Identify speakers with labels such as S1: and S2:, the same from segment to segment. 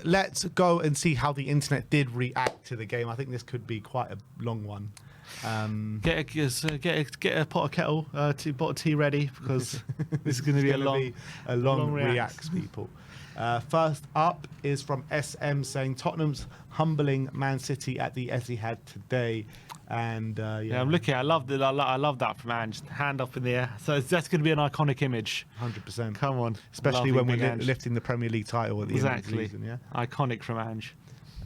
S1: Let's go and see how the internet did react to the game. I think this could be quite a long one.
S2: Get a pot of kettle, pot of tea ready, because this is going to be a long
S1: reacts, people. First up is from SM saying Tottenham's humbling Man City at the Etihad today. And
S2: yeah, I'm looking. I love that from Ange. Hand up in the air. So that's going to be an iconic image.
S1: 100%.
S2: Come on,
S1: especially when we're lifting the Premier League title at the end of the season. Yeah,
S2: iconic from Ange.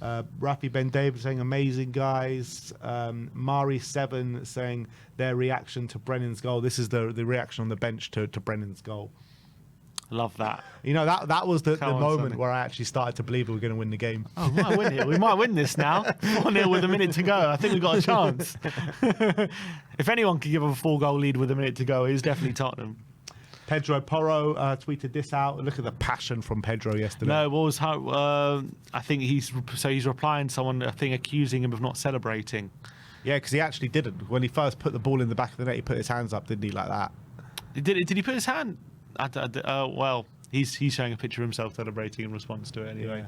S1: Rafi Ben David saying amazing guys. Mari7 saying their reaction to Brennan's goal. This is the reaction on the bench to Brennan's goal.
S2: Love that.
S1: You know, that was the moment where I actually started to believe we were going to win the game.
S2: Oh, we might win it. We might win this now. 1-0 with a minute to go. I think we've got a chance. If anyone could give a 4-goal lead with a minute to go, it's definitely Tottenham.
S1: Pedro Porro tweeted this out. Look at the passion from Pedro yesterday.
S2: No, what was how? I think he's replying to someone, I think, accusing him of not celebrating.
S1: Yeah, because he actually didn't. When he first put the ball in the back of the net, he put his hands up, didn't he, like that?
S2: Did he put his hand? Well, he's showing a picture of himself celebrating in response to it anyway. Yeah.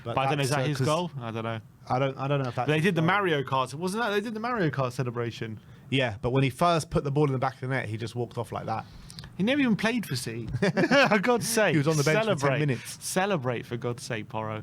S2: But I don't know, is that his goal? I don't know.
S1: I don't know if that's.
S2: They did the Mario Kart. Wasn't that they did the Mario Kart celebration?
S1: Yeah, but when he first put the ball in the back of the net, he just walked off like that.
S2: He never even played for C. For God's sake.
S1: He was on the bench for 10 minutes.
S2: Celebrate, for God's sake, Porro.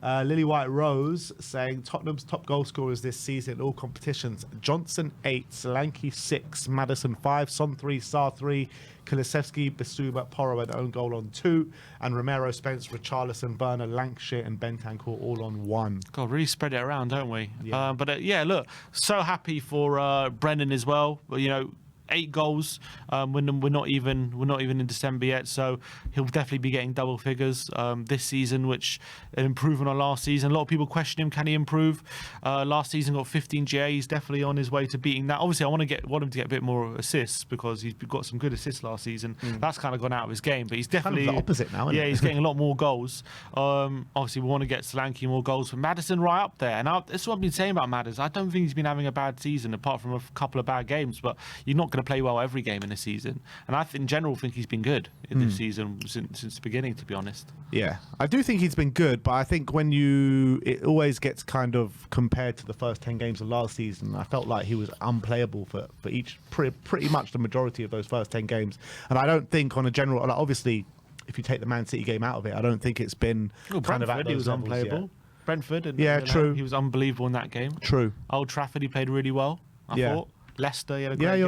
S1: Lily White Rose saying Tottenham's top goal scorers this season in all competitions: Johnson 8, Solanke 6, Maddison 5, Son 3, Sarr 3, Kulusevski, Bissouma, Porro an own goal on 2, and Romero, Spence, Richarlison, Werner, Lancashire and Bentancur all on 1.
S2: God, really spread it around, don't we?
S1: Yeah.
S2: Yeah, look, so happy for Brendan as well. You know, 8 goals. We're not even in December yet, so he'll definitely be getting double figures this season, which an improvement on last season. A lot of people question him, can he improve? Last season got 15 GA. He's definitely on his way to beating that. Obviously, I want him to get a bit more assists because he's got some good assists last season. That's kind of gone out of his game, but he's definitely
S1: kind of the opposite now. Isn't
S2: it? He's getting a lot more goals. Obviously, we want to get Solanke more goals, but Maddison right up there. And that's what I've been saying about Maddison. I don't think he's been having a bad season apart from a couple of bad games, but you're not going to play well every game in a season, and I in general think he's been good in this season since the beginning, to be honest.
S1: Yeah, I do think he's been good, but I think when it always gets kind of compared to the first 10 games of last season. I felt like he was unplayable for pretty much the majority of those first 10 games, and I don't think on a general, like, obviously if you take the Man City game out of it, I don't think it's been kind of at those
S2: he was
S1: levels
S2: unplayable
S1: yet.
S2: Brentford, and
S1: yeah, true.
S2: He was unbelievable in that game.
S1: True.
S2: Old Trafford, he played really well. I thought. Leicester, he had a great
S1: game.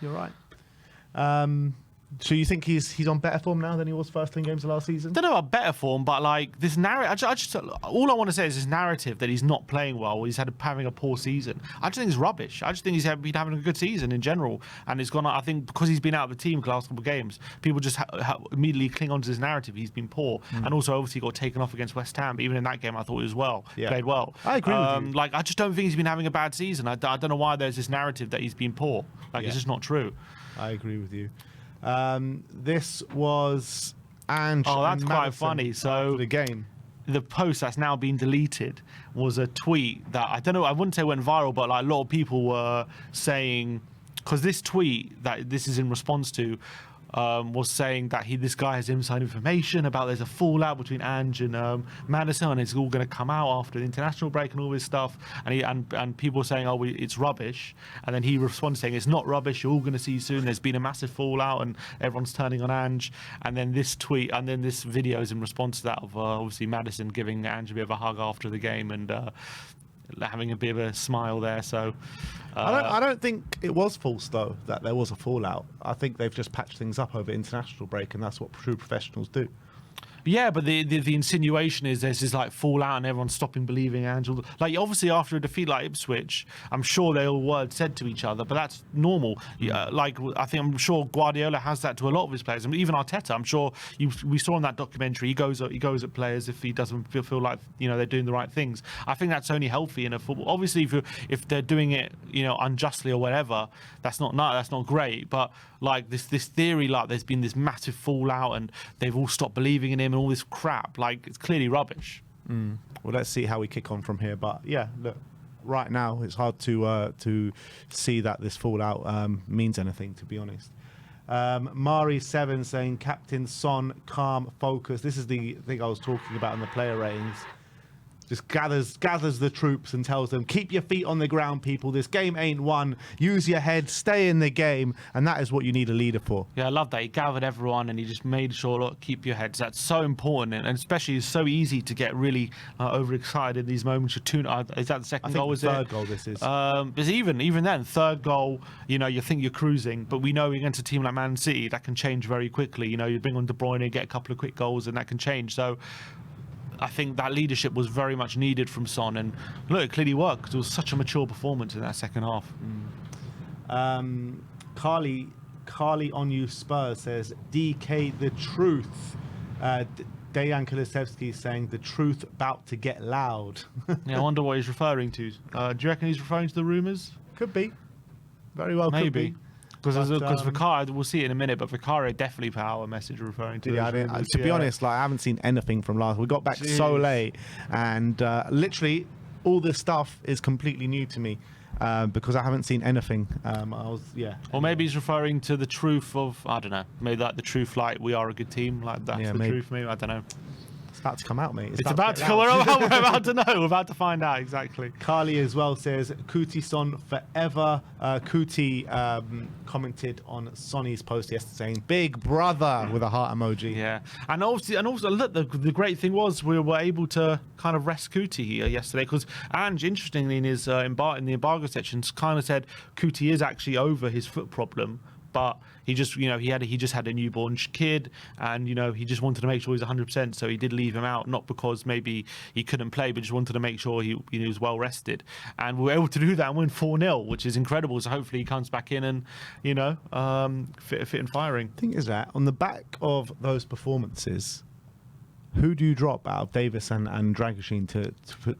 S2: You're
S1: right. So you think he's on better form now than he was first 10 games of last season?
S2: I don't know about better form, but like this narrative, all I want to say is this narrative that he's not playing well, he's having a poor season. I just think it's rubbish. I just think he's been having a good season in general, and it's gone. I think because he's been out of the team for the last couple of games, people just immediately cling on to this narrative. He's been poor, and also obviously got taken off against West Ham. But even in that game, I thought he was played well.
S1: I agree with you.
S2: Like I just don't think he's been having a bad season. I don't know why there's this narrative that he's been poor. Like it's just not true.
S1: I agree with you. This was Ange.
S2: Oh, that's quite funny. So
S1: the game,
S2: the post that's now been deleted was a tweet that I don't know. I wouldn't say went viral, but like a lot of people were saying, because this tweet that this is in response to was saying that this guy has inside information about there's a fallout between Ange and Maddison, and it's all going to come out after the international break and all this stuff. And people saying, oh, it's rubbish. And then he responds saying, it's not rubbish. You're all going to see soon. There's been a massive fallout, and everyone's turning on Ange. And then this tweet, and then this video is in response to that of obviously Maddison giving Ange a bit of a hug after the game and having a bit of a smile there. So
S1: I don't think it was false though that there was a fallout. I think they've just patched things up over international break, and that's what true professionals do.
S2: Yeah, but the insinuation is there's this like fallout and everyone's stopping believing Angel. Like obviously after a defeat like Ipswich, I'm sure they all were said to each other, but that's normal. Like I'm sure Guardiola has that to a lot of his players. I mean, even Arteta, I'm sure we saw in that documentary, he goes at players if he doesn't feel like they're doing the right things. I think that's only healthy in a football. Obviously, if they're doing it unjustly or whatever, that's not great. But like this theory, like there's been this massive fallout and they've all stopped believing in him and all this crap, like it's clearly rubbish.
S1: Well, let's see how we kick on from here. But yeah, look, right now it's hard to see that this fallout means anything, to be honest. Mari7 saying, Captain Son, calm, focus. This is the thing I was talking about in the player ratings. Just gathers the troops and tells them, keep your feet on the ground, people. This game ain't won. Use your head, stay in the game. And that is what you need a leader for.
S2: Yeah, I love that. He gathered everyone and he just made sure, look, keep your heads. That's so important. And especially it's so easy to get really overexcited in these moments. Is that the second goal? Was
S1: third goal this is.
S2: But even then, third goal, you think you're cruising. But we know against a team like Man City, that can change very quickly. You bring on De Bruyne, get a couple of quick goals and that can change. So I think that leadership was very much needed from Son, and look, it clearly worked because it was such a mature performance in that second half.
S1: Carly on you Spurs says, DK the truth. Dejan Kulusevski saying the truth about to get loud.
S2: Yeah, I wonder what he's referring to. Do you reckon he's referring to the rumours?
S1: Could be. Very well,
S2: maybe.
S1: Could be.
S2: Because Vicario, we'll see it in a minute, but Vicario definitely put out a message referring to.
S1: Yeah, to be honest, I haven't seen anything from last. We got back so late, and literally all this stuff is completely new to me because I haven't seen anything.
S2: Or maybe he's referring to the truth of, I don't know, maybe like the truth, like we are a good team, like that's the truth. Maybe I don't know.
S1: It's about to come out, mate.
S2: It's about to come out. We're about to know. We're about to find out exactly.
S1: Carly as well says, Kuti Son forever. Kuti commented on Sonny's post yesterday saying, big brother, with a heart emoji.
S2: Yeah. And also look, the great thing was we were able to kind of rest Kuti here yesterday because Ange, interestingly, in his in the embargo sections, kind of said Kuti is actually over his foot problem. But he just, he just had a newborn kid, and he just wanted to make sure he's 100%. So he did leave him out, not because maybe he couldn't play, but just wanted to make sure he was well rested. And we were able to do that and win 4-0, which is incredible. So hopefully he comes back in and fit and firing.
S1: Thing is that on the back of those performances, who do you drop out of Davies and Dragoshin to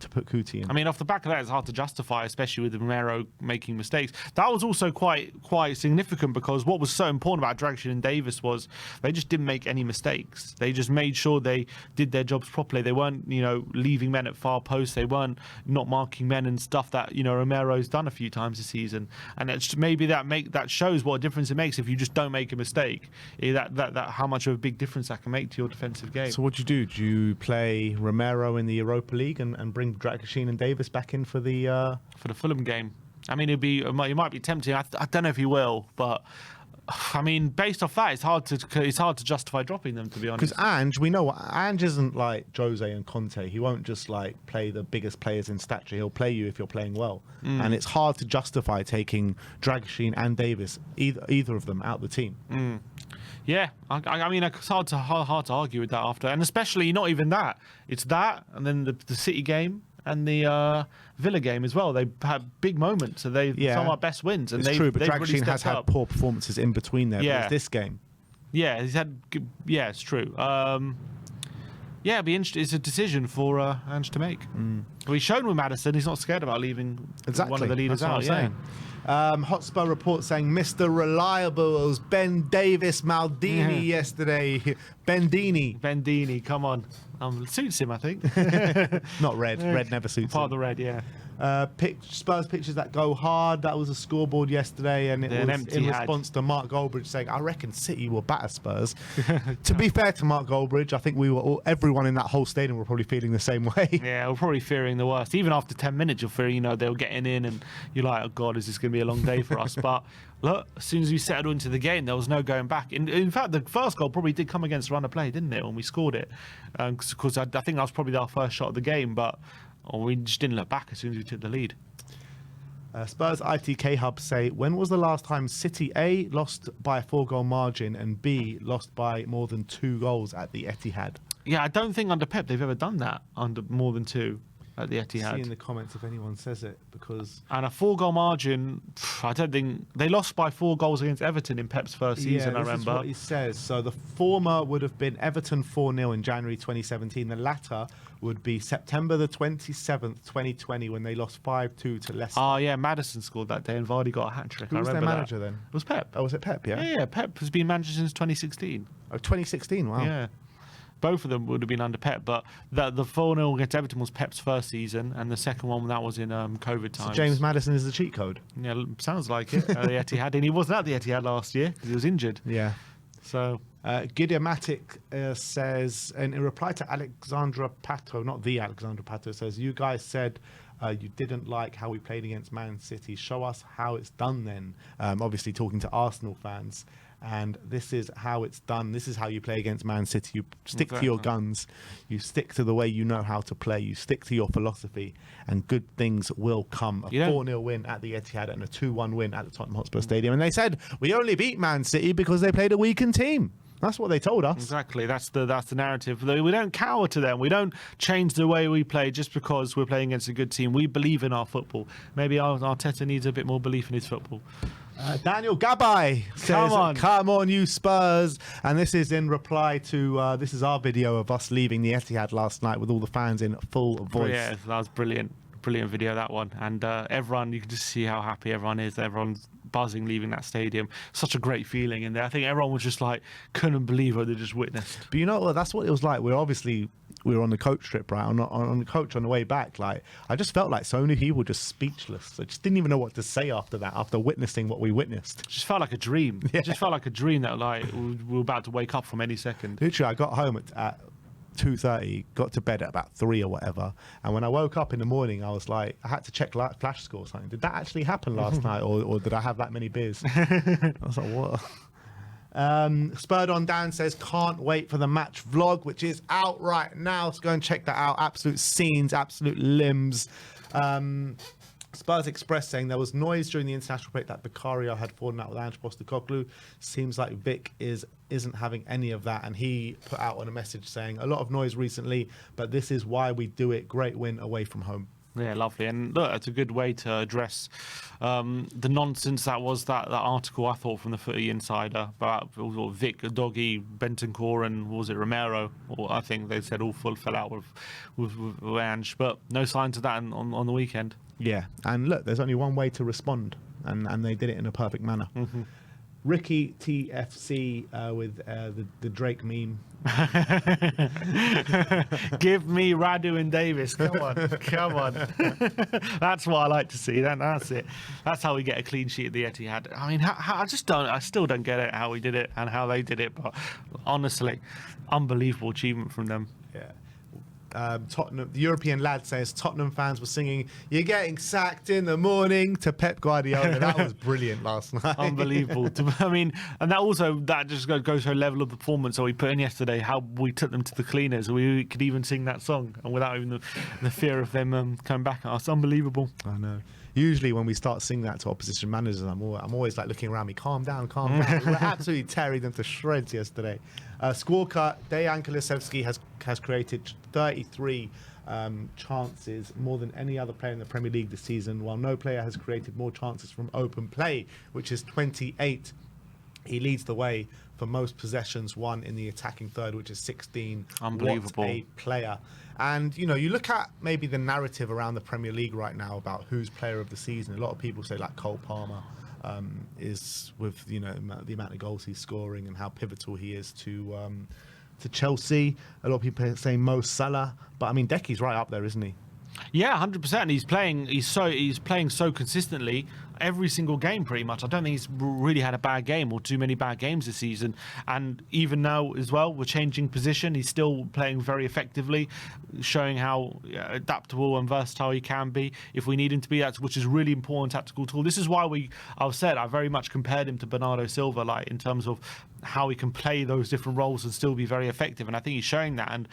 S1: put Kuti in?
S2: I mean, off the back of that, it's hard to justify, especially with Romero making mistakes. That was also quite significant because what was so important about Dragoshin and Davies was they just didn't make any mistakes. They just made sure they did their jobs properly. They weren't, leaving men at far posts. They weren't not marking men and stuff that Romero's done a few times this season. And it's maybe that shows what a difference it makes if you just don't make a mistake. That how much of a big difference that can make to your defensive game.
S1: So what do you do? Do you play Romero in the Europa League and bring Dragoshin and Davies back in for the
S2: Fulham game? I mean, it might be tempting. I don't know if he will, but I mean, based off that, it's hard to justify dropping them, to be honest.
S1: Because Ange, we know Ange isn't like Jose and Conte. He won't just like play the biggest players in stature. He'll play you if you're playing well, and it's hard to justify taking Dragoshin and Davies, either of them, out the team.
S2: Yeah, I mean, it's hard to argue with that after, and especially not even that. It's that, and then the City game and the Villa game as well. They had big moments, so some of our best wins. And
S1: it's true, but
S2: Dragoshin
S1: really has had poor performances in between there.
S2: Yeah.
S1: But it's this game.
S2: Yeah, he's had. Yeah, it's true. It'd be interesting. It's a decision for Ange to make. Well, he's shown with Maddison, he's not scared about leaving one of the leaders out.
S1: Hotspur report saying Mr. Reliable was Ben Davis Maldini yesterday. Bendini,
S2: come on. Suits him, I think.
S1: Not red. Red never suits
S2: Part
S1: him.
S2: of the red, yeah.
S1: Spurs pictures that go hard. That was a scoreboard yesterday, and it was in response to Mark Goldbridge saying, "I reckon City will batter Spurs." To be fair to Mark Goldbridge, I think everyone in that whole stadium were probably feeling the same way.
S2: Yeah, we're probably fearing the worst. Even after 10 minutes, you're fearing, they were getting in, and you're like, "Oh God, is this going to be a long day for us?" But look, as soon as we settled into the game, there was no going back. In fact, the first goal probably did come against a run of play, didn't it, when we scored it? Because I think that was probably our first shot of the game, but we just didn't look back as soon as we took the lead.
S1: Spurs ITK Hub say, when was the last time City A lost by a 4-goal margin and B lost by more than 2 goals at the Etihad?
S2: Yeah, I don't think under Pep they've ever done that under more than 2 at the Etihad.
S1: See in the comments if anyone says it, because...
S2: And a 4-goal margin, I don't think... They lost by 4 goals against Everton in Pep's first season, I remember.
S1: This is what he says. So the former would have been Everton 4-0 in January 2017. The latter would be September the 27th, 2020, when they lost 5-2 to Leicester.
S2: Oh, yeah, Maddison scored that day and Vardy got a hat-trick.
S1: Who was their manager then?
S2: It was Pep.
S1: Oh, was it Pep, yeah?
S2: Yeah, Pep has been manager since 2016.
S1: Oh, 2016, wow.
S2: Yeah. both of them would have been under Pep, but the 4-0 against Everton was Pep's first season, and the second one that was in COVID times.
S1: So James Maddison is the cheat code.
S2: Yeah, sounds like it. The Etihad, and he wasn't at the Etihad last year because he was injured.
S1: Yeah.
S2: So
S1: Gideomatic says, and in reply to Alexandra Pato, not the Alexandra Pato, says, you guys said you didn't like how we played against Man City. Show us how it's done then. Obviously talking to Arsenal fans. And this is how it's done. This is how you play against Man City. You stick to your guns. You stick to the way you know how to play. You stick to your philosophy, and good things will come. A 4-0 win at the Etihad and a 2-1 win at the Tottenham Hotspur Stadium. And they said, we only beat Man City because they played a weakened team. That's what they told us.
S2: Exactly. That's the narrative. We don't cower to them. We don't change the way we play just because we're playing against a good team. We believe in our football. Maybe Arteta needs a bit more belief in his football.
S1: Daniel Gabay says, come on, you Spurs. And this is in reply to, this is our video of us leaving the Etihad last night with all the fans in full voice.
S2: Yeah, that was brilliant. Brilliant video, that one. And everyone, you can just see how happy everyone is. Everyone's buzzing leaving that stadium. Such a great feeling in there. I think everyone was just like, couldn't believe what they just witnessed.
S1: But you know what? That's what it was like. We were on the coach trip, right? On the coach on the way back. Like, I just felt like so many people were just speechless. I just didn't even know what to say after that, after witnessing what we witnessed.
S2: It just felt like a dream. Yeah. It just felt like a dream that like we were about to wake up from any second.
S1: Literally, I got home at 2:30, got to bed at about 3 or whatever, and when I woke up in the morning, I was like, I had to check flash score or something. Did that actually happen last night, or did I have that many beers? I was like, what? Spurred on Dan says, can't wait for the match vlog, which is out right now, so go and check that out. Absolute scenes, absolute limbs. Spurs Express saying there was noise during the international break that Vicario had fallen out with Ange Postecoglou. Seems like Vic isn't having any of that, and he put out on a message saying a lot of noise recently, but this is why we do it. Great win away from home.
S2: Yeah, lovely. And look, it's a good way to address the nonsense that was that article, I thought, from the Footy Insider about Vic, Doggy, Bentancur, and what was it, Romero? Or I think they said all fell out with Ange, but no signs of that on the weekend.
S1: Yeah, and look, there's only one way to respond, and they did it in a perfect manner.
S2: Mm-hmm.
S1: Ricky TFC with the Drake meme.
S2: Give me Radu and Davies. Come on. That's what I like to see. That's it. That's how we get a clean sheet at the Etihad. I mean, I still don't get it how we did it and how they did it. But honestly, unbelievable achievement from them.
S1: Yeah. Tottenham, the European lad says Tottenham fans were singing "You're getting sacked in the morning" to Pep Guardiola. That was brilliant last night.
S2: Unbelievable. I mean, and that just goes to a level of performance that we put in yesterday. How we took them to the cleaners. We could even sing that song, and without even the fear of them coming back at us. Unbelievable.
S1: I know. Usually when we start singing that to opposition managers, I'm always like looking around me, calm down. We were absolutely tearing them to shreds yesterday. Squawker, Dejan Kulusevski has created 33 chances, more than any other player in the Premier League this season, while no player has created more chances from open play, which is 28. He leads the way for most possessions won in the attacking third, which is 16.
S2: Unbelievable.
S1: What a player. And, you know, look at maybe the narrative around the Premier League right now about who's player of the season. A lot of people say like Cole Palmer is with, you know, the amount of goals he's scoring and how pivotal he is to Chelsea. A lot of people are saying Mo Salah. But, I mean, Decky's right up there, isn't he?
S2: Yeah, 100%. He's playing so consistently every single game, pretty much. I don't think he's really had a bad game or too many bad games this season. And even now as well, we're changing position. He's still playing very effectively, showing how adaptable and versatile he can be if we need him to be, which is really important tactical tool. This is why I very much compared him to Bernardo Silva, like in terms of how he can play those different roles and still be very effective. And I think he's showing that. And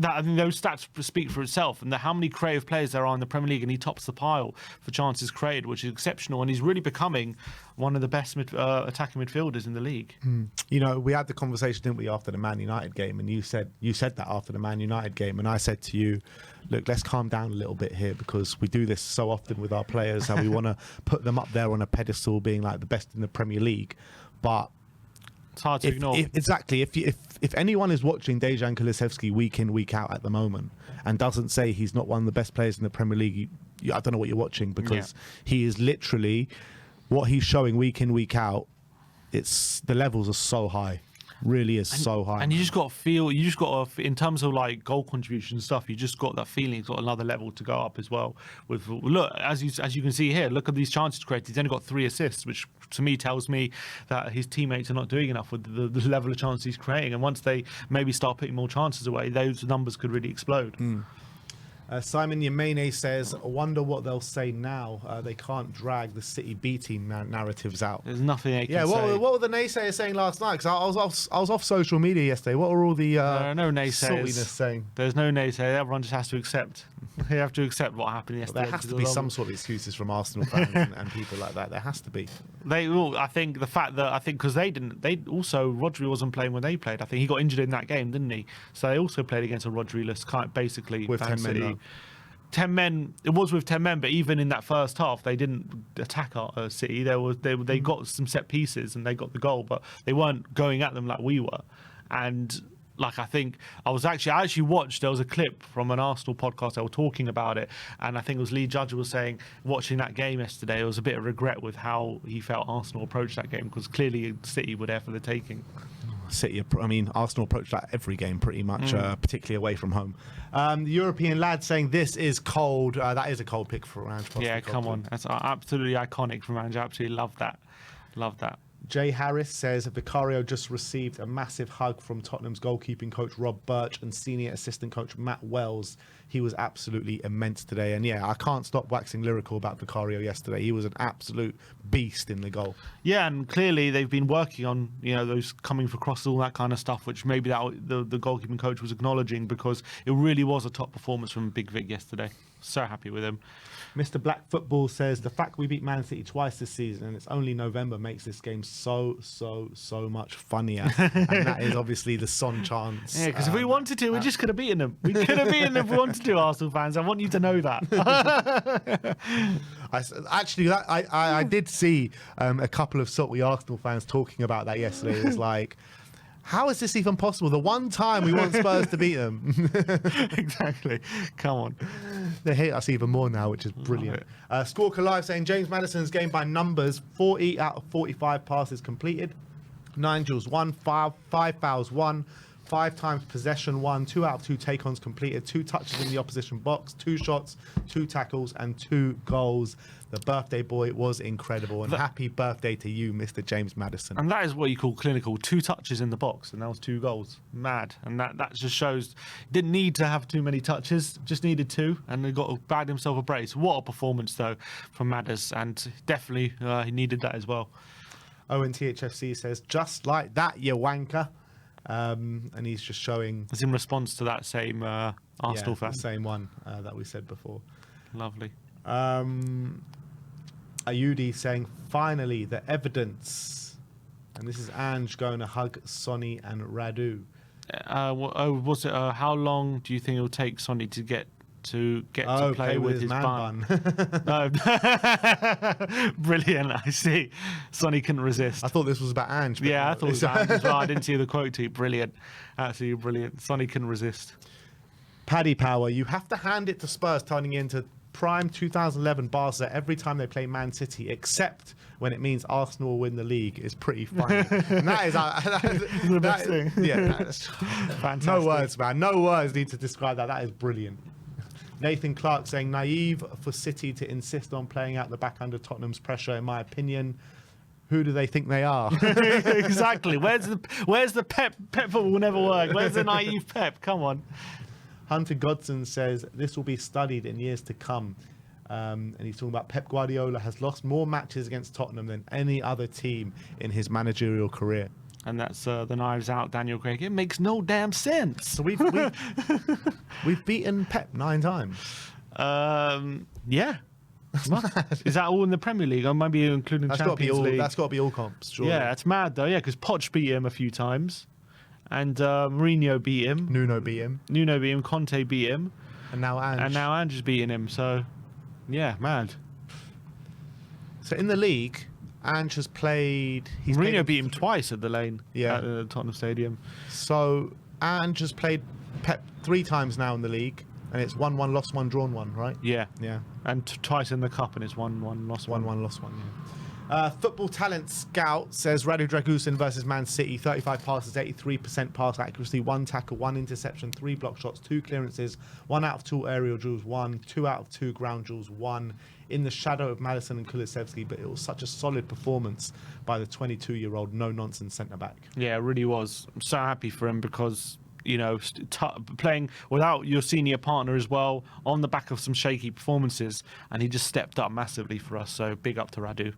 S2: I think those stats speak for itself, and how many creative players there are in the Premier League, and he tops the pile for chances created, which is exceptional, and he's really becoming one of the best attacking midfielders in the league.
S1: You know, we had the conversation, didn't we, after the Man United game, and you said that after the Man United game, and I said to you, look, let's calm down a little bit here, because we do this so often with our players, how we want to put them up there on a pedestal, being like the best in the Premier League, but
S2: it's hard to ignore.
S1: Exactly. If anyone is watching Dejan Kulusevski week in, week out at the moment and doesn't say he's not one of the best players in the Premier League, I don't know what you're watching, because he is literally what he's showing week in, week out. The levels are so high. really is so high.
S2: And you just got to feel, in terms of like goal contribution and stuff, you just got that feeling it's got another level to go up as well. With look, as you can see here, look at these chances created. He's only got 3 assists, which to me tells me that his teammates are not doing enough with the level of chances he's creating. And once they maybe start putting more chances away, those numbers could really explode.
S1: Simon Yemene says, I wonder what they'll say now. They can't drag the City B team narratives out.
S2: There's nothing they can say.
S1: What were the naysayers saying last night? Because I was off social media yesterday. What were all the
S2: there are no naysayers
S1: saltiness saying?
S2: There's no naysayers. Everyone just has to accept. They have to accept what happened yesterday.
S1: There has to be some sort of excuses from Arsenal fans and people like that. There has to be.
S2: They will. I think the fact that because they also Rodri wasn't playing when they played. I think he got injured in that game, didn't he? So they also played against a Rodri-less kind, basically
S1: with 10 men.
S2: City. 10 men. It was with 10 men, but even in that first half, they didn't attack our City. They got some set pieces and they got the goal, but they weren't going at them like we were. And like I think I actually watched. There was a clip from an Arsenal podcast. They were talking about it, and I think it was Lee Judge was saying, watching that game yesterday, it was a bit of regret with how he felt Arsenal approached that game, because clearly City were there for the taking.
S1: Arsenal approached that every game pretty much, particularly away from home. The European lad saying this is cold. That is a cold pick for Ange.
S2: Yeah, come on. That's absolutely iconic from Ange. Absolutely love that. Love that.
S1: Jay Harris says Vicario just received a massive hug from Tottenham's goalkeeping coach Rob Birch and senior assistant coach Matt Wells. He was absolutely immense today. And yeah, I can't stop waxing lyrical about Vicario yesterday. He was an absolute beast in the goal.
S2: Yeah, and clearly they've been working on, those coming for crosses, all that kind of stuff, which maybe the goalkeeping coach was acknowledging, because it really was a top performance from Big Vic yesterday. So happy with him.
S1: Mr. Black Football says the fact we beat Man City twice this season and it's only November makes this game so much funnier. And that is obviously the Son chance.
S2: Yeah, because if we wanted to, we just could have beaten them. We could have beaten them if we wanted to, Arsenal fans. I want you to know that.
S1: I did see a couple of salty Arsenal fans talking about that yesterday. It was like, how is this even possible? The one time we want Spurs to beat them.
S2: Exactly. Come on.
S1: They hate us even more now, which is brilliant. Squawker Live saying James Maddison's game by numbers: 40 out of 45 passes completed, 9 duels won, 5 fouls won, 5 times possession won, 2 out of 2 take-ons completed, 2 touches in the opposition box, 2 shots, 2 tackles, and 2 goals. The birthday boy was incredible, and happy birthday to you, Mr. James Maddison.
S2: And that is what you call clinical. 2 touches in the box, and that was 2 goals. Mad. And that just shows didn't need to have too many touches, just needed 2, and he bagged himself a brace. What a performance, though, from Maddis, and definitely he needed that as well.
S1: Owen THFC says, just like that, you wanker. And he's just showing...
S2: It's in response to that same Arsenal fan.
S1: The same one that we said before.
S2: Lovely.
S1: Ayudi saying, finally, the evidence. And this is Ange going to hug Sonny and Radu.
S2: Was it? How long do you think it'll take Sonny to get to play with his bun? No. Brilliant. I see. Sonny couldn't resist.
S1: I thought this was about Ange.
S2: Yeah, I thought it was about Ange as well. I didn't see the quote to you. Brilliant. Absolutely brilliant. Sonny couldn't resist.
S1: Paddy Power, you have to hand it to Spurs turning into prime 2011 Barca every time they play Man City, except when it means Arsenal will win the league. Is pretty funny. And that is
S2: the best thing.
S1: Yeah, that's fantastic. No words, man. No words need to describe that. That is brilliant. Nathan Clark saying, naive for City to insist on playing out the back under Tottenham's pressure, in my opinion. Who do they think they are?
S2: Exactly. Where's the pep? Pep football will never work. Where's the naive pep? Come on.
S1: Hunter Godson says this will be studied in years to come. And he's talking about Pep Guardiola has lost more matches against Tottenham than any other team in his managerial career.
S2: And that's the knives out, Daniel Craig. It makes no damn sense.
S1: So we've beaten Pep 9 times.
S2: Yeah. Is that all in the Premier League? Or maybe including Champions League?
S1: That's got to be all comps, surely.
S2: Yeah, that's mad though. Yeah, because Poch beat him a few times. And Mourinho beat him.
S1: Nuno beat him.
S2: Conte beat him.
S1: And now Ange.
S2: And now Ange is beating him. So, yeah, mad.
S1: So in the league, Ange has played...
S2: Mourinho beat him twice at the Lane.
S1: Yeah.
S2: At the Tottenham Stadium.
S1: So Ange has played Pep 3 times now in the league. And it's 1-1, lost 1, drawn 1, right?
S2: Yeah.
S1: Yeah.
S2: And twice in the cup, and it's 1-1, lost 1.
S1: 1-1, lost 1, yeah. Football Talent Scout says Radu Dragusin versus Man City, 35 passes, 83% pass accuracy, 1 tackle, 1 interception, 3 block shots, 2 clearances, 1 out of 2 aerial duels, 1, 2 out of 2 ground duels, 1 in the shadow of Maddison and Kulusevski, but it was such a solid performance by the 22-year-old no-nonsense centre-back.
S2: Yeah, it really was. I'm so happy for him because, you know, playing without your senior partner as well, on the back of some shaky performances, and he just stepped up massively for us, so big up to Radu.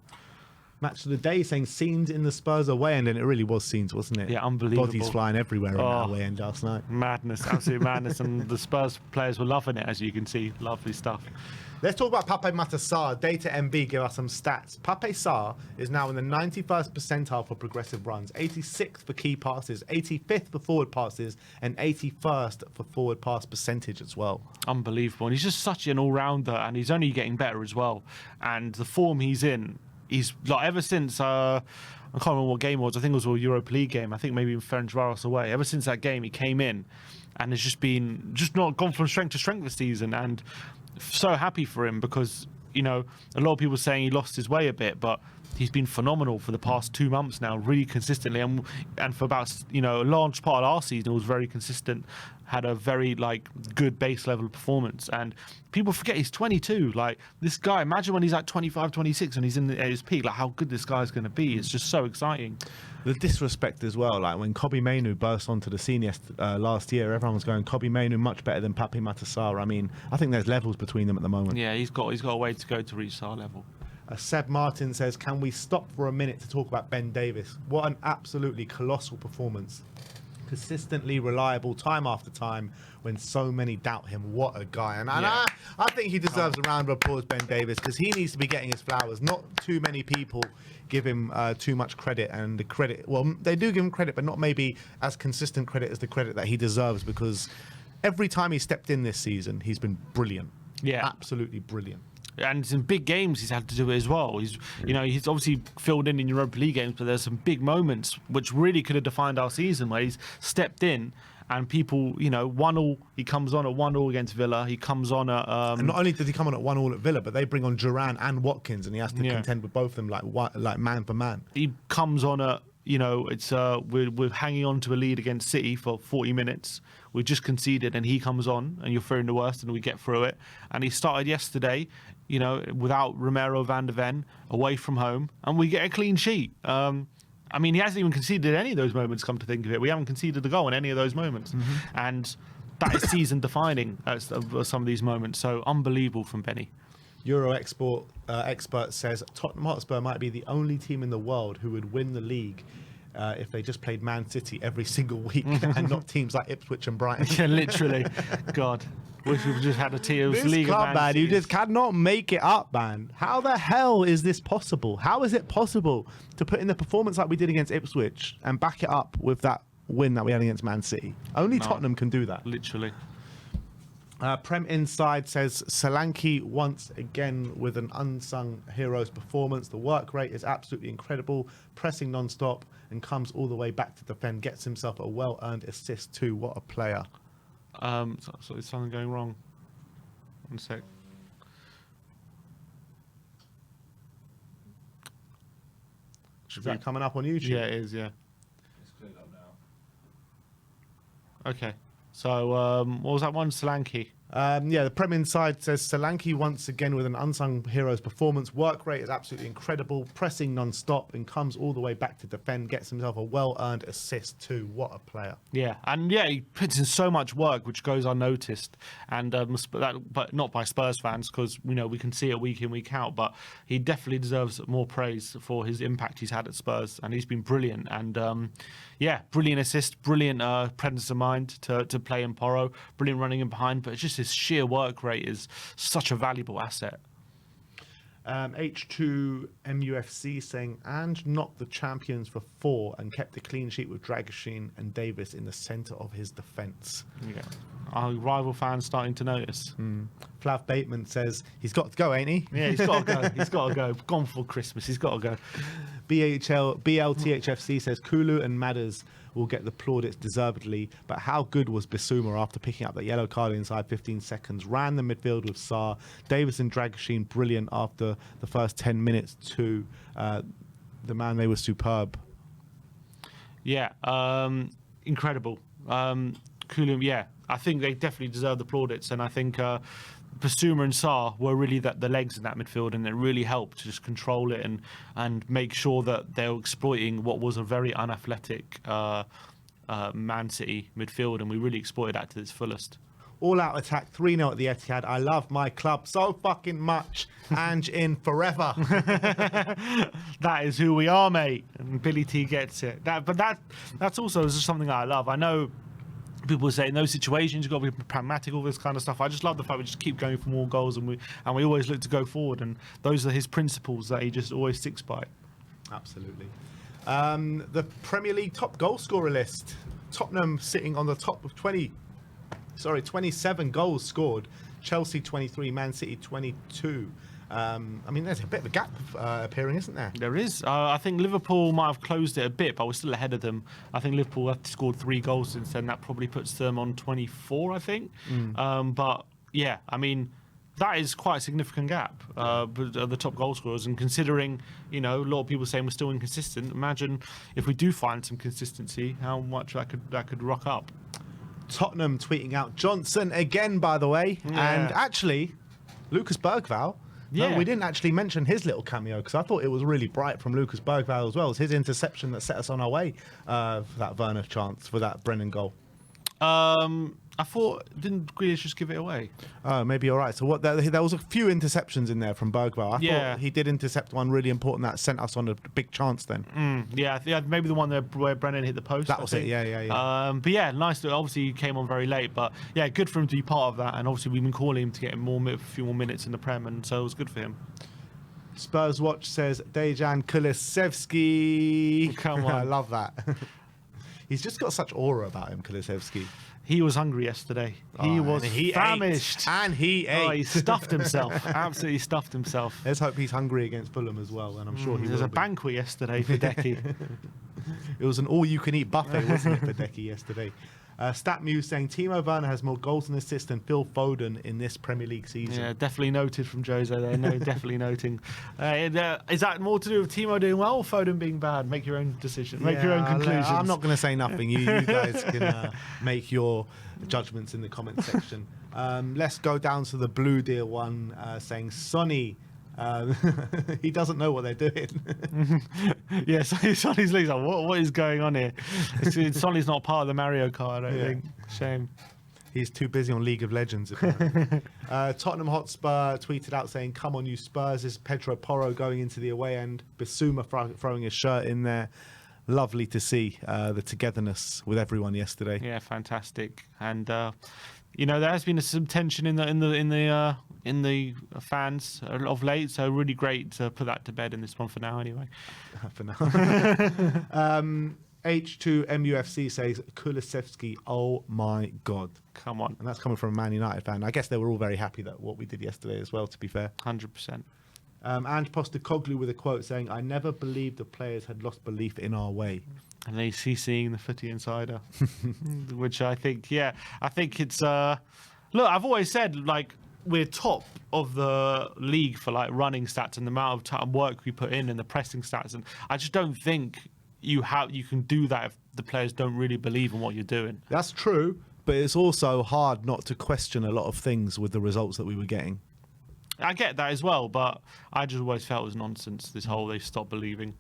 S1: Match of the day saying scenes in the Spurs away end, and it really was scenes, wasn't it?
S2: Yeah, unbelievable.
S1: Bodies flying everywhere on that away end last night.
S2: Madness, absolute madness, and the Spurs players were loving it, as you can see. Lovely stuff.
S1: Let's talk about Pape Matar Sarr. Data MB give us some stats. Pape Sarr is now in the 91st percentile for progressive runs, 86th for key passes, 85th for forward passes, and 81st for forward pass percentage as well.
S2: Unbelievable. And he's just such an all-rounder, and he's only getting better as well. And the form he's in, he's like ever since I can't remember what game it was. I think it was a Europa League game. I think maybe Ferencvaros away. Ever since that game, he came in, and has just not gone from strength to strength this season. And so happy for him because, you know, a lot of people saying he lost his way a bit, but he's been phenomenal for the past 2 months now, really consistently, and for about, you know, a large part of our season, it was very consistent. Had a very good base level performance, and people forget he's 22. Like, this guy, imagine when he's like 25, 26, and he's at his peak. Like, how good this guy's going to be. It's just so exciting.
S1: The disrespect as well, like when Kobbie Mainoo burst onto the scene last year, everyone was going, Kobbie Mainoo much better than Pape Matar Sarr. I mean, I think there's levels between them at the moment.
S2: Yeah, he's got a way to go to reach Sarr level.
S1: Seb Martin says, can we stop for a minute to talk about Ben Davies? What an absolutely colossal performance. Consistently reliable time after time when so many doubt him. What a guy. And I think he deserves a round of applause, Ben Davies, because he needs to be getting his flowers. Not too many people give him too much credit, and the credit, well, they do give him credit, but not maybe as consistent credit as the credit that he deserves, because every time he stepped in this season, he's been brilliant.
S2: Yeah.
S1: Absolutely brilliant.
S2: And in big games, he's had to do it as well. He's obviously filled in Europa League games, but there's some big moments which really could have defined our season where he's stepped in and people, 1-1. He comes on at 1-1 against Villa. He comes on at.
S1: And not only did he come on at 1-1 at Villa, but they bring on Duran and Watkins, and he has to contend with both of them like man for man.
S2: He comes on at. We're hanging on to a lead against City for 40 minutes. We just conceded, and he comes on, and you're fearing the worst, and we get through it. And he started yesterday, without Romero van der Ven, away from home, and we get a clean sheet. I mean, he hasn't even conceded any of those moments, come to think of it. We haven't conceded a goal in any of those moments. Mm-hmm. And that is season-defining some of these moments. So unbelievable from Benny.
S1: Euro expert says Tottenham Hotspur might be the only team in the world who would win the league if they just played Man City every single week and not teams like Ipswich and Brighton.
S2: Yeah, literally. God. Wish we've just had a team of league
S1: club,
S2: of
S1: man, you just cannot make it up, man. How the hell is this possible? How is it possible to put in the performance like we did against Ipswich and back it up with that win that we had against Man City? Only Tottenham can do that.
S2: Literally.
S1: Prem Inside says Solanke once again with an unsung hero's performance. The work rate is absolutely incredible, pressing non-stop and comes all the way back to defend. Gets himself a well-earned assist too. What a player.
S2: So is something going wrong? One sec.
S1: Is that coming up on YouTube?
S2: Yeah, it is, yeah.
S3: It's cleared up now.
S2: Okay. So, what was that one? Solanke.
S1: The Prem Inside says Solanke once again with an unsung hero's performance. Work rate is absolutely incredible, pressing non-stop and comes all the way back to defend. Gets himself a well-earned assist too. What a player!
S2: Yeah, and he puts in so much work which goes unnoticed, and but not by Spurs fans because we can see it week in week out. But he definitely deserves more praise for his impact he's had at Spurs, and he's been brilliant. And brilliant assist, brilliant presence of mind to play in Porro, brilliant running in behind, but it's just his sheer work rate is such a valuable asset.
S1: H2 MUFC saying, and knocked the champions for 4 and kept a clean sheet with Dragusin and Davis in the centre of his defence.
S2: Yeah. Our rival fans starting to notice.
S1: Flav Bateman says he's got to go, ain't he?
S2: Yeah, he's got to go. He's got to go. Gone for Christmas. He's got to go.
S1: BLTHFC says Kulu and Madders will get the plaudits deservedly, but how good was Bissouma after picking up that yellow card inside 15 seconds? Ran the midfield with Sarr. Davis and Dragoshin brilliant after the first 10 minutes too. The man, they were superb.
S2: Yeah, incredible. Kulu, yeah, I think they definitely deserve the plaudits, and I think Bissouma and Sarr were really the legs in that midfield, and it really helped to just control it and make sure that they were exploiting what was a very unathletic Man City midfield, and we really exploited that to its fullest.
S1: All-out attack, 3-0 at the Etihad. I love my club so fucking much. Ange in forever.
S2: That is who we are, mate. And Billy T gets it. That's also just something that I love. I know people say in those situations you've got to be pragmatic, all this kind of stuff. I just love the fact we just keep going for more goals, and we always look to go forward. And those are his principles that he just always sticks by.
S1: Absolutely. The Premier League top goal scorer list. Tottenham sitting on the top of 27 goals scored. Chelsea 23, Man City 22. I mean, there's a bit of a gap appearing, isn't there?
S2: There is. I think Liverpool might have closed it a bit, but we're still ahead of them. I think Liverpool have scored 3 goals since then. That probably puts them on 24, I think. But yeah, I mean, that is quite a significant gap the top goal scorers. And considering, a lot of people saying we're still inconsistent, imagine if we do find some consistency, how much that could rock up.
S1: Tottenham tweeting out Johnson again, by the way.
S2: Yeah.
S1: And actually, Lucas Bergvall.
S2: Yeah.
S1: No, we didn't actually mention his little cameo because I thought it was really bright from Lucas Bergvall as well. It was his interception that set us on our way for that Werner chance, for that Brennan goal.
S2: I thought, didn't Grealish just give it away?
S1: Oh, maybe you're right. So there was a few interceptions in there from Bergvall. I thought he did intercept one really important that sent us on a big chance then.
S2: Yeah, maybe the one where Brennan hit the post.
S1: That was it, yeah.
S2: But yeah, nice. Obviously, he came on very late, but yeah, good for him to be part of that. And obviously, we've been calling him to get him a few more minutes in the Prem, and so it was good for him.
S1: Spurs Watch says Dejan Kulusevski.
S2: Come on.
S1: I love that. He's just got such aura about him, Kulusevski.
S2: He was hungry yesterday. He was famished.
S1: And he ate.
S2: Oh, he stuffed himself. Absolutely stuffed himself.
S1: Let's hope he's hungry against Fulham as well, and I'm sure he will.
S2: There was a banquet yesterday for Decky.
S1: It was an all-you-can-eat buffet, wasn't it, for Decky yesterday? StatMuse saying Timo Werner has more goals and assists than Phil Foden in this Premier League season.
S2: Yeah, definitely noted from Jose there. No, definitely noting. Is that more to do with Timo doing well or Foden being bad? Make your own decision. Make your own conclusions.
S1: I'm not going to say nothing. You guys can make your judgments in the comment section. Let's go down to the Blue Deal one saying Sonny. He doesn't know what they're doing.
S2: Yeah, Sonny's like, what is going on here? Sonny's not part of the Mario Kart, I don't think. Shame.
S1: He's too busy on League of Legends. Tottenham Hotspur tweeted out saying, come on you Spurs, is Pedro Porro going into the away end. Bissouma throwing his shirt in there. Lovely to see the togetherness with everyone yesterday.
S2: Yeah, fantastic. And there has been some tension in the fans of late, so really great to put that to bed in this one for now anyway.
S1: For now. H2MUFC says Kulusevski, oh my God.
S2: Come on.
S1: And that's coming from a Man United fan. I guess they were all very happy that what we did yesterday as well, to be fair.
S2: 100%.
S1: And Postecoglou with a quote saying, I never believed the players had lost belief in our way.
S2: And they see seeing the Footy Insider, which I think it's... Look, I've always said, we're top of the league for, running stats and the amount of time work we put in and the pressing stats. And I just don't think you can do that if the players don't really believe in what you're doing.
S1: That's true, but it's also hard not to question a lot of things with the results that we were getting.
S2: I get that as well, but I just always felt it was nonsense, this whole they stopped believing.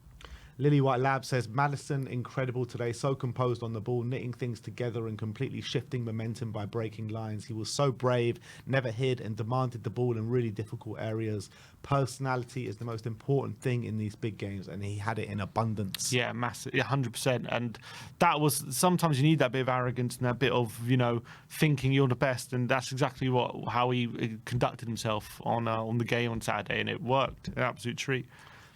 S1: Lily White Lab says, Maddison, incredible today, so composed on the ball, knitting things together and completely shifting momentum by breaking lines. He was so brave, never hid and demanded the ball in really difficult areas. Personality is the most important thing in these big games, and he had it in abundance.
S2: Yeah, massive, 100%. And that was, sometimes you need that bit of arrogance and that bit of, thinking you're the best, and that's exactly how he conducted himself on the game on Saturday, and it worked. An absolute treat.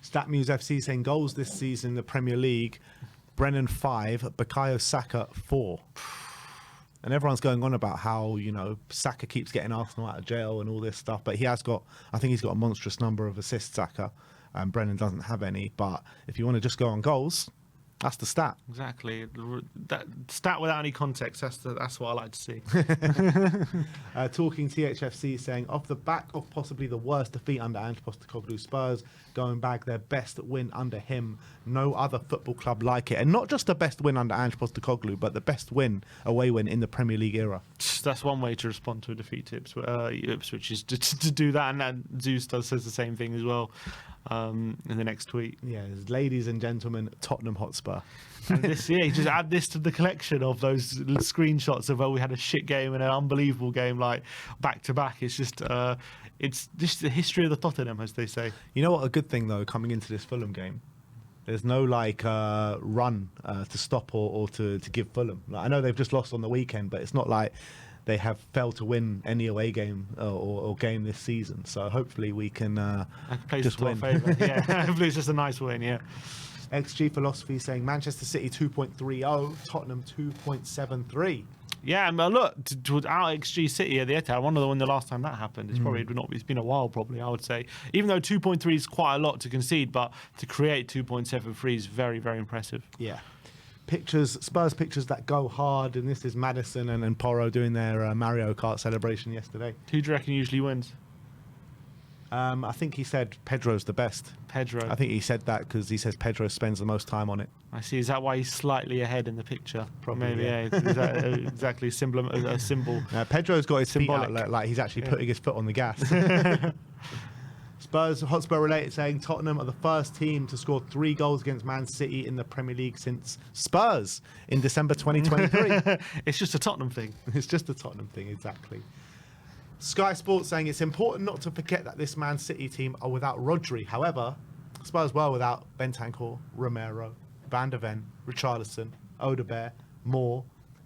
S1: StatMuse FC saying goals this season in the Premier League, Brennan 5, Bukayo Saka 4. And everyone's going on about how, Saka keeps getting Arsenal out of jail and all this stuff. But I think he's got a monstrous number of assists, Saka. Brennan doesn't have any. But if you want to just go on goals, that's the stat.
S2: Exactly. That stat without any context, that's what I like to see.
S1: Talking THFC saying, off the back of possibly the worst defeat under Ange Postecoglou, Spurs going back their best win under him. No other football club like it. And not just the best win under Ange Postecoglou, but the best away win in the Premier League era.
S2: That's one way to respond to a defeat to Ipswich, is to do that. And Zeus says the same thing as well in the next tweet.
S1: Yeah, ladies and gentlemen, Tottenham Hotspur.
S2: And this, you just add this to the collection of those screenshots of where we had a shit game and an unbelievable game like back to back. It's just the history of the Tottenham, as they say.
S1: You know what? A good thing though, coming into this Fulham game, there's no run to stop or to give Fulham. Like, I know they've just lost on the weekend, but it's not like they have failed to win any away game or game this season. So hopefully we can just win.
S2: Yeah, hopefully it's just a nice win. Yeah.
S1: XG Philosophy saying Manchester City 2.30, Tottenham 2.73.
S2: Yeah, and look, to our XG City at the Etihad, I wonder when the last time that happened. It's been a while, probably, I would say. Even though 2.3 is quite a lot to concede, but to create 2.73 is very, very impressive.
S1: Yeah. Spurs pictures that go hard, and this is Maddison and Porro doing their Mario Kart celebration yesterday.
S2: Who do you reckon usually wins?
S1: I think he said Pedro's the best.
S2: Pedro.
S1: I think he said that because he says Pedro spends the most time on it.
S2: I see. Is that why he's slightly ahead in the picture?
S1: Probably.
S2: Maybe, yeah. Is that exactly a symbol?
S1: Pedro's got his
S2: Symbolic.
S1: feet out like he's actually putting his foot on the gas. Spurs Hotspur related saying Tottenham are the first team to score 3 goals against Man City in the Premier League since Spurs in December 2023.
S2: It's just a Tottenham thing.
S1: It's just a Tottenham thing, exactly. Sky Sports saying it's important not to forget that this Man City team are without Rodri. However, Spurs were without Bentancur, Romero, Van der Ven, Richarlison, Odegaard, Moore,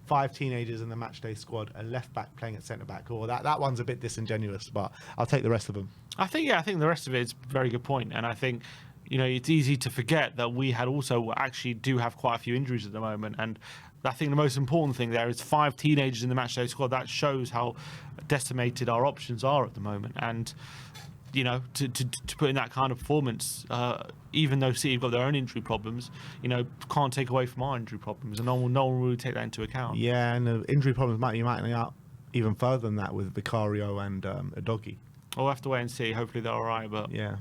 S1: 5 teenagers in the matchday squad, a left back playing at centre back. Or that one's a bit disingenuous, but I'll take the rest of them.
S2: I think the rest of it is a very good point, and I think it's easy to forget that we actually do have quite a few injuries at the moment, and I think the most important thing there is 5 teenagers in the matchday squad. That shows how decimated our options are at the moment, and to put in that kind of performance, even though City have got their own injury problems, can't take away from our injury problems, and no one will really take that into account.
S1: Yeah, and the injury problems might be mounting out even further than that with Vicario and Udogie.
S2: We'll have to wait and see. Hopefully they're all right, but
S1: yeah.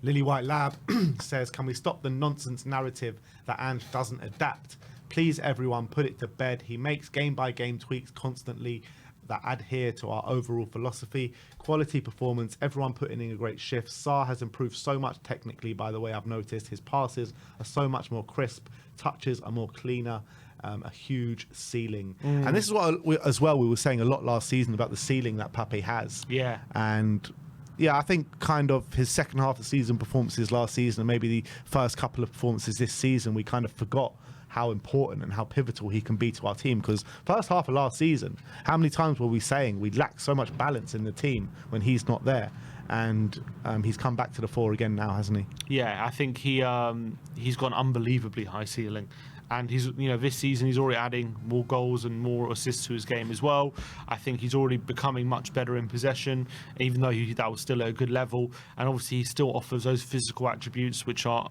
S2: Lily
S1: White Lab says, can we stop the nonsense narrative that Ange doesn't adapt? Please, everyone, put it to bed. He makes game-by-game tweaks constantly that adhere to our overall philosophy. Quality performance, everyone putting in a great shift. Sarr has improved so much technically, by the way, I've noticed. His passes are so much more crisp. Touches are more cleaner. A huge ceiling. And this is what we were saying a lot last season about the ceiling that Pape has.
S2: Yeah.
S1: And yeah, I think kind of his second half of the season performances last season and maybe the first couple of performances this season, we kind of forgot how important and how pivotal he can be to our team. Because first half of last season, how many times were we saying we lack so much balance in the team when he's not there? And he's come back to the fore again now, hasn't he?
S2: Yeah, I think he's got an unbelievably high ceiling. And he's, this season he's already adding more goals and more assists to his game as well. I think he's already becoming much better in possession, even though that was still at a good level. And obviously he still offers those physical attributes, which are,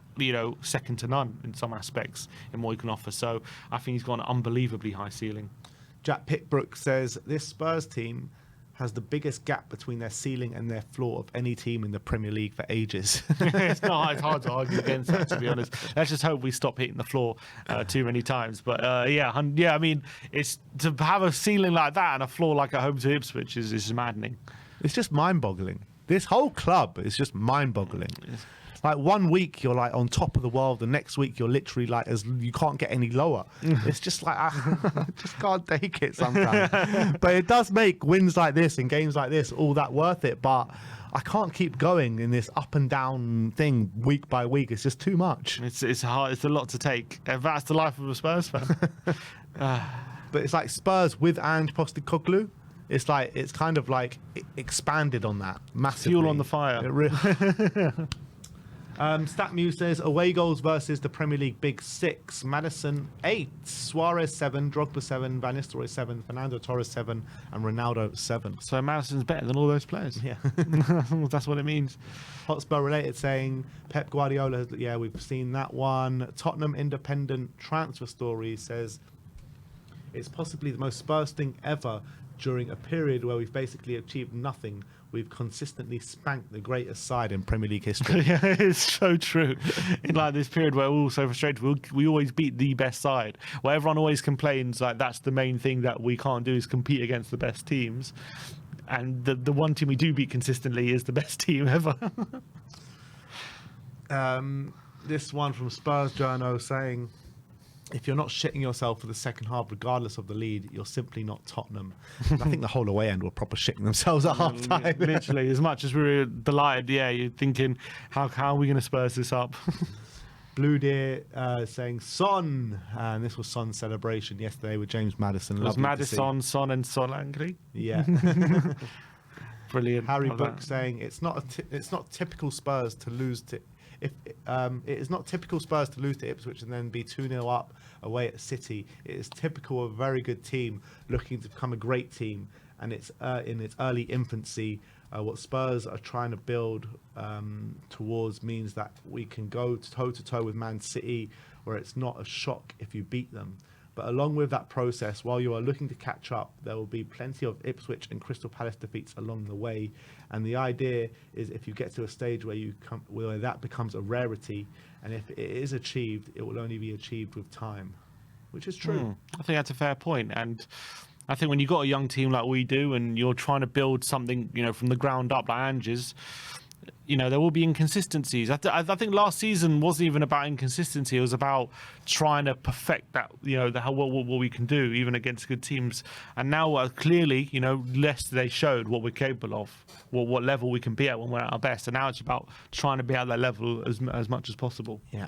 S2: second to none in some aspects in what he can offer. So I think he's got an unbelievably high ceiling.
S1: Jack Pickbrook says this Spurs team has the biggest gap between their ceiling and their floor of any team in the Premier League for ages.
S2: It's hard to argue against that, to be honest. Let's just hope we stop hitting the floor too many times. But I mean, it's to have a ceiling like that and a floor like at home to Ipswich is maddening.
S1: It's just mind-boggling. This whole club is just mind-boggling. Like 1 week you're like on top of the world, the next week you're literally like you can't get any lower. It's just like I just can't take it sometimes. But it does make wins like this and games like this all that worth it. But I can't keep going in this up and down thing week by week. It's just too much.
S2: It's hard. It's a lot to take. And that's the life of a Spurs fan.
S1: But it's like Spurs with Ange Postecoglou. It's like it's kind of like expanded on that massively.
S2: Fuel on the fire.
S1: StatMuse says away goals versus the Premier League Big Six. Maddison 8, Suarez 7, Drogba 7, Van Nistelrooy 7, Fernando Torres 7, and Ronaldo 7.
S2: So Madison's better than all those players.
S1: Yeah.
S2: That's what it means.
S1: Hotspur related saying Pep Guardiola. Yeah, we've seen that one. Tottenham Independent Transfer Story says it's possibly the most Spurs thing ever during a period where we've basically achieved nothing. We've consistently spanked the greatest side in Premier League history.
S2: Yeah, it's so true. In like this period where we're all so frustrated, we always beat the best side. Where everyone always complains like that's the main thing that we can't do is compete against the best teams. And the one team we do beat consistently is the best team ever.
S1: This one from Spurs Journo saying, if you're not shitting yourself for the second half, regardless of the lead, you're simply not Tottenham. And I think the whole away end were proper shitting themselves at half time.
S2: Literally, as much as we were delighted, yeah, you're thinking, how are we going to Spurs this up?
S1: Blue Deer saying Son, and this was Son's celebration yesterday with James Maddison.
S2: It was Maddison, Son, and Son angry.
S1: Yeah.
S2: Brilliant.
S1: Harry Book saying it's not typical Spurs to lose to. It is not typical Spurs to lose to Ipswich and then be 2-0 up away at City. It is typical of a very good team looking to become a great team, and it's in its early infancy. What Spurs are trying to build towards means that we can go toe-to-toe with Man City, where it's not a shock if you beat them. But along with that process, while you are looking to catch up, there will be plenty of Ipswich and Crystal Palace defeats along the way. And the idea is if you get to a stage where that becomes a rarity, and if it is achieved, it will only be achieved with time, which is true.
S2: I think that's a fair point. And I think when you've got a young team like we do and you're trying to build something, from the ground up like Ange's, there will be inconsistencies. I think last season wasn't even about inconsistency. It was about trying to perfect that, what we can do even against good teams. And now clearly, yesterday showed what we're capable of, what level we can be at when we're at our best. And now it's about trying to be at that level as much as possible.
S1: Yeah.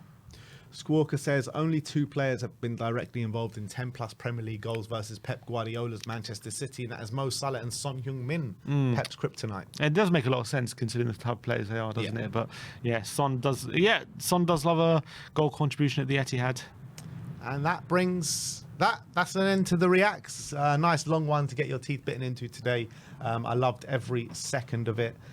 S1: Squawker says only 2 players have been directly involved in 10-plus Premier League goals versus Pep Guardiola's Manchester City, and that is Mo Salah and Son Heung-min, Pep's kryptonite.
S2: It does make a lot of sense considering the type of players they are, doesn't it? But yeah, Son does love a goal contribution at the Etihad.
S1: And that brings that's an end to the Reacts. Nice long one to get your teeth bitten into today. I loved every second of it.